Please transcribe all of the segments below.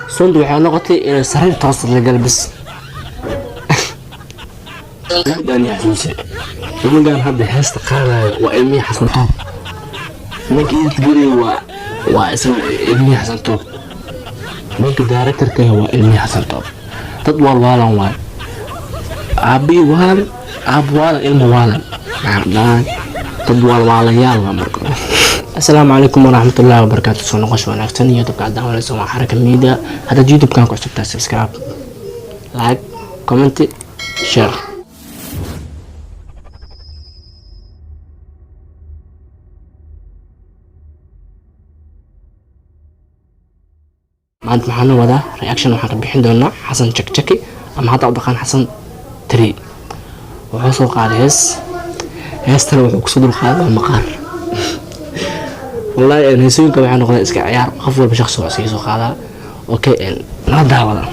صندوق waxay noqotay in sariir toos la galbis dan yaxuuse nimankan hadda heesta qaadayo waa ilmi xasan toob ninkii guri waa isla ilmi xasan toob ninka directorka waa ilmi xasan toob dad walwaalan waay abi waan abwaan ilmo waalan macnaan dad walwaalayaal waa marka السلام عليكم ورحمة الله وبركاته. سو نقاش وناكسن يوتيوب قاعد دعوة لسوا حركة ميديا. هذا يوتيوب كان كوستبتا سبسكرايب لايك كومنت شير. ما أنت معنا وده رياكشن وحنا بيحين دونا حسن تشكي أما هذا أبغى حسن تري وحصل قاعد هس ترى وحصل الخاذ والمقار والله أنا سويك وحنا نقول إسكع عيار أفضل بشخص وعسيس وخذا أوكي نرد هذا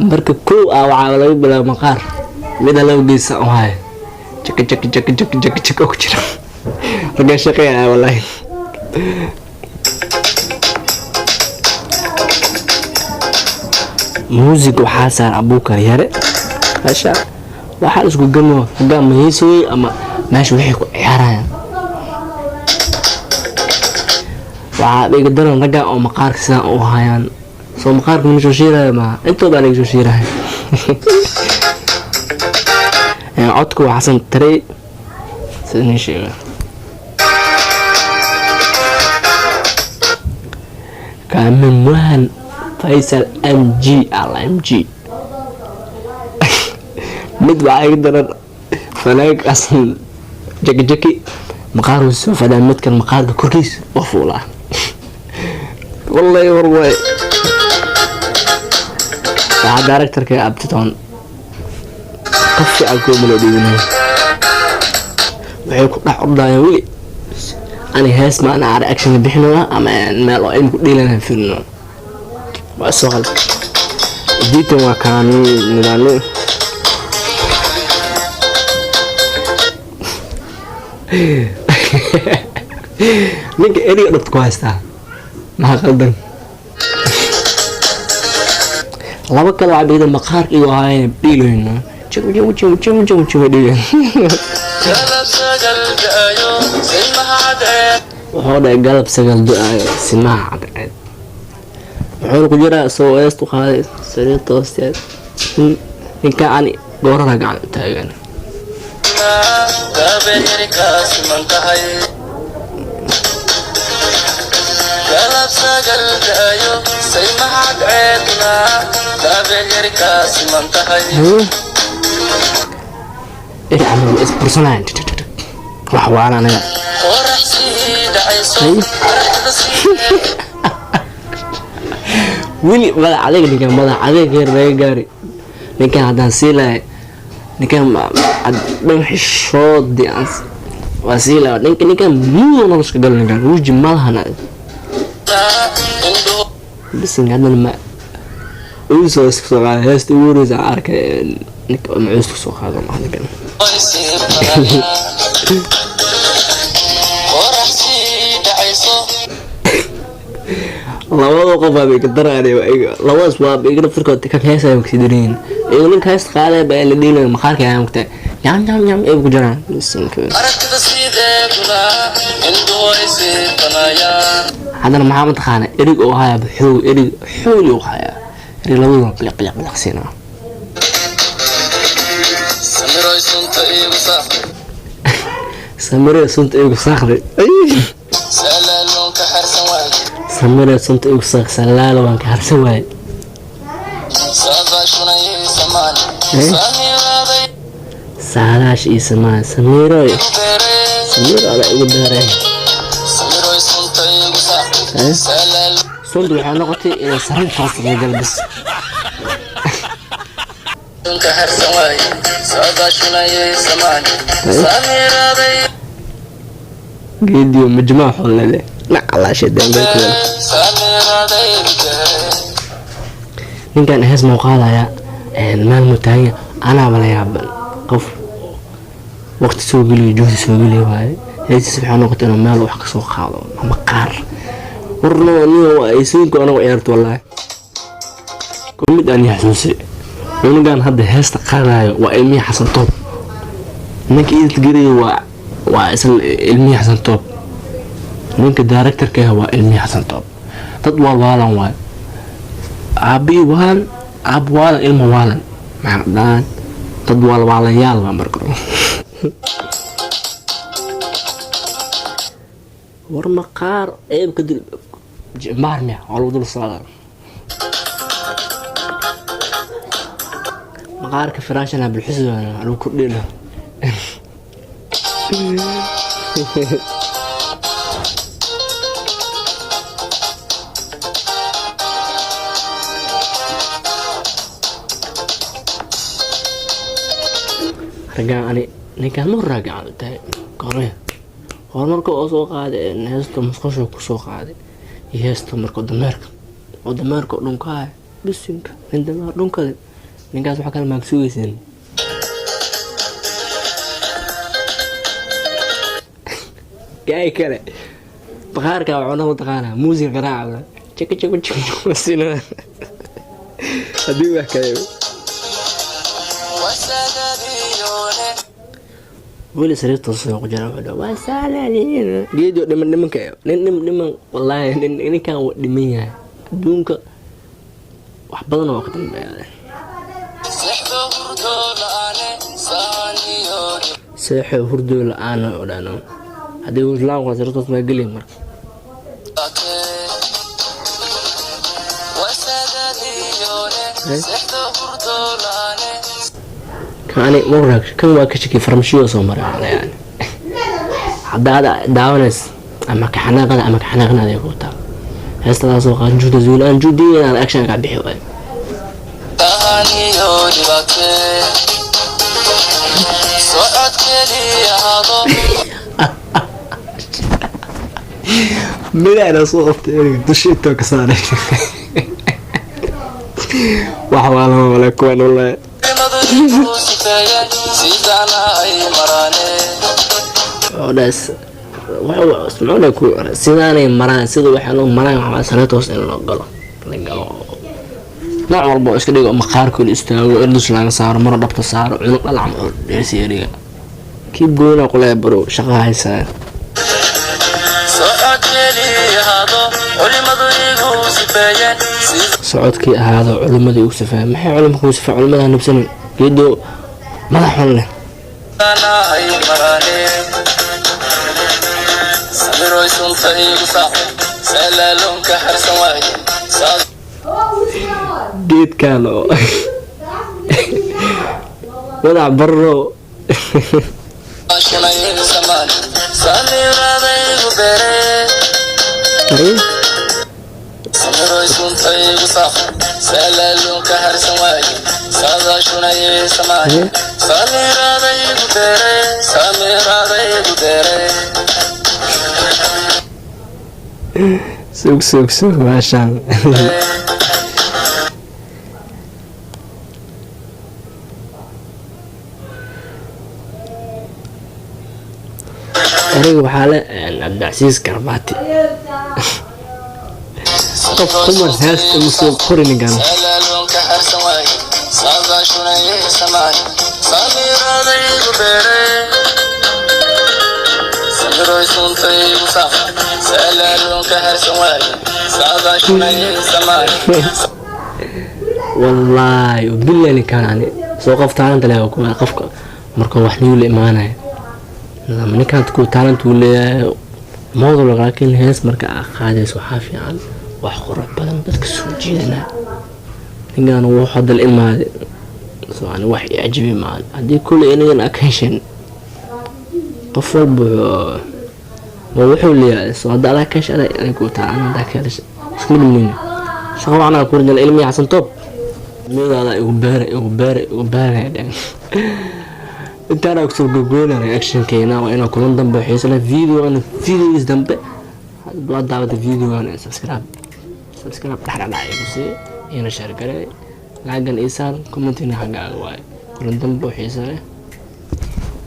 بركة كو أو عاولوا بلا مقار ميدا لو جيس أو هاي جك أكتر رجع شقيا والله موسيقى وحاسر أبوك ياري هاشا waxaa isku gamo hogaan mahiisay ama meesha wixii ku ciyaarayaan waxaa dhiga daran raga oo maqaarka sidaan u hayaan soo maqaarka ma soo shiiraya ma intooda laga soo shiiraya codku waa xasan tare sidii sheegay kaamin wahan faysal mg alla mg mid baa ay daran fanaag asal jaki maqaaru soo fadaa midkan maqaarka korkiis waa fuulaa wallahi warway waa directorka abtiton qofki alku maladiina waxay ku dhac ordayaan wili ani hees ma ana reaction bixinaa ama meel oo ilmu dhiilanaa fiirno waa soo qal diitan waa kaan nidaamyo ninka eriga dhabta ku haystaa maxaa qaldan laba kale waa bida maqaarka iyo haayeen dhiilayna wuxuu dhahay galab sagal do-aayo simaha cadceed wuxuuna ku jiraa soo eestu qaaday sariirta hoosteed ninka ani goorara gacan u taagan ايه عمل اس برسونال راح وانا انا ويلي بلا عليك نكان بلا عليك غير غاري نكان هذا سيله نكان حشود دي أنس وسيلة نكان مو نرش كدل نكان وجه مالها بس إن عندنا ما ويسوي سكسو على هست ورز عارك نك معوس سكسو هذا ما هذا كان الله والله قفا بيقدر عليه الله أسباب يقدر فرقة كان هيسا يمكسدرين يقولون كايس قاعدة بين الدين المخارك يا مكتئ يام إيه بجران هذا محمد خانة إريق أوهايا بحول إريق حولي أوهايا إريق لوضا بلق سينا سميري سنت إيقو ساخدي سميري سنت إيقو ساخ سلالة وانك هرسواي سالاش إيسمان سميروي على إيقو داري صندوق waxaa noqotay in sariir toos la galbis فيديو مجموع حول لا على شيء دنبل كان هز مقالة يا مال متهيأ أنا ولا يابن قف waqti soo geliyo juhdi soo geliyo waaye heesiis waxaa noqotay inuu meel wax kasoo qaado ama qaar warno niyo ay siinko anagu ciyaarto wallaahi kumid aan yaxsuusay cunugan hadda heesta qaadayo waa ilmihi xasan toob ninka idilgeliya waa isla ilmihi xasan toob ninka directorka waa ilmihi xasan toob dad waalan waayo aabii waalan aab waalan ilma waalan maxaa dhaan dad waalanyaal baa marka war maqaar eebka dil maarmiya waa lagu dul socdaa maqaarka firaashana bilxisbana lagu kordhina ragaan ani ninkaan ma raagaan tahay qoraya horumarka oo soo qaaday heesta musqasho ku soo qaaday iyo heesta marka dameerka dhunkaa bisinka nin dameer dhunkale ninkaas waxa kale maag sugaysan gaay kale baqaarka waxaan u taqaanaa muusiga garaaca chika sina hadii wax kale weli sariirta soo qojara wada waa saalaliin geedo dhimanka nin wallahi ninkan waa dhiman yahay adduunka wax badan oo ka dambeeya seexo hurdo la'aan oo dhano hadii uu laan qo sariirta ma gelin marka كاني مرة كم واكشكي فرمشيو صومر يعني هذا داونس أما كحناقنا ذي قطع هسه سوق جودة زولان جودي أنا أكشن قاعد بحوي من أنا صوت دشيتو كساني وحوالا ولا كون والله وداس اسمعونا كو سيداني مران سيدو waxaa loo maraan waxa sanatoos in loo galo nooc walba iska dhigo maqaarku istaago indus laga saaro mar dhabta saaro cunug dhalac oo dheesiiriga kib goona qolay baro shaqo haysa socodkii ahaado culimadii ugu safaa maxay culimku ugu safaa culimada nabsan geedo madax xun leh geed kan oo wadac baro سوق ما شاء الله أريد بحالة عبد العزيز كرباتي قمر هاست المسوق قرني كان والله وبالله كان يعني سوق تالنت له قفك marka wax niyo la imaanay nidaam ninkan ku talent uu leeyahay موضوع لكن هيس مركا قادس وحافي عن وحقرة بدن dadka soo jeedana ninkan uu hadal ilmaad soo wax yajibi ma hadii kulli inaan akashin qof walba wuxuu leeyahay soo hadal akash ay ku taan dadka isku dhimeen shaqo ana ku ridal ilmi xasan top meelaha igu baare انت انا اكتب جوجل رياكشن كينا وانا كلن دنب حيسلا فيديو انا فيديوز دنب بلا دعوه فيديو انا سبسكرايب دحنا دعي بس انا شير غري لاغن ايسان كومنتين حقا واي كلن دنب حيسلا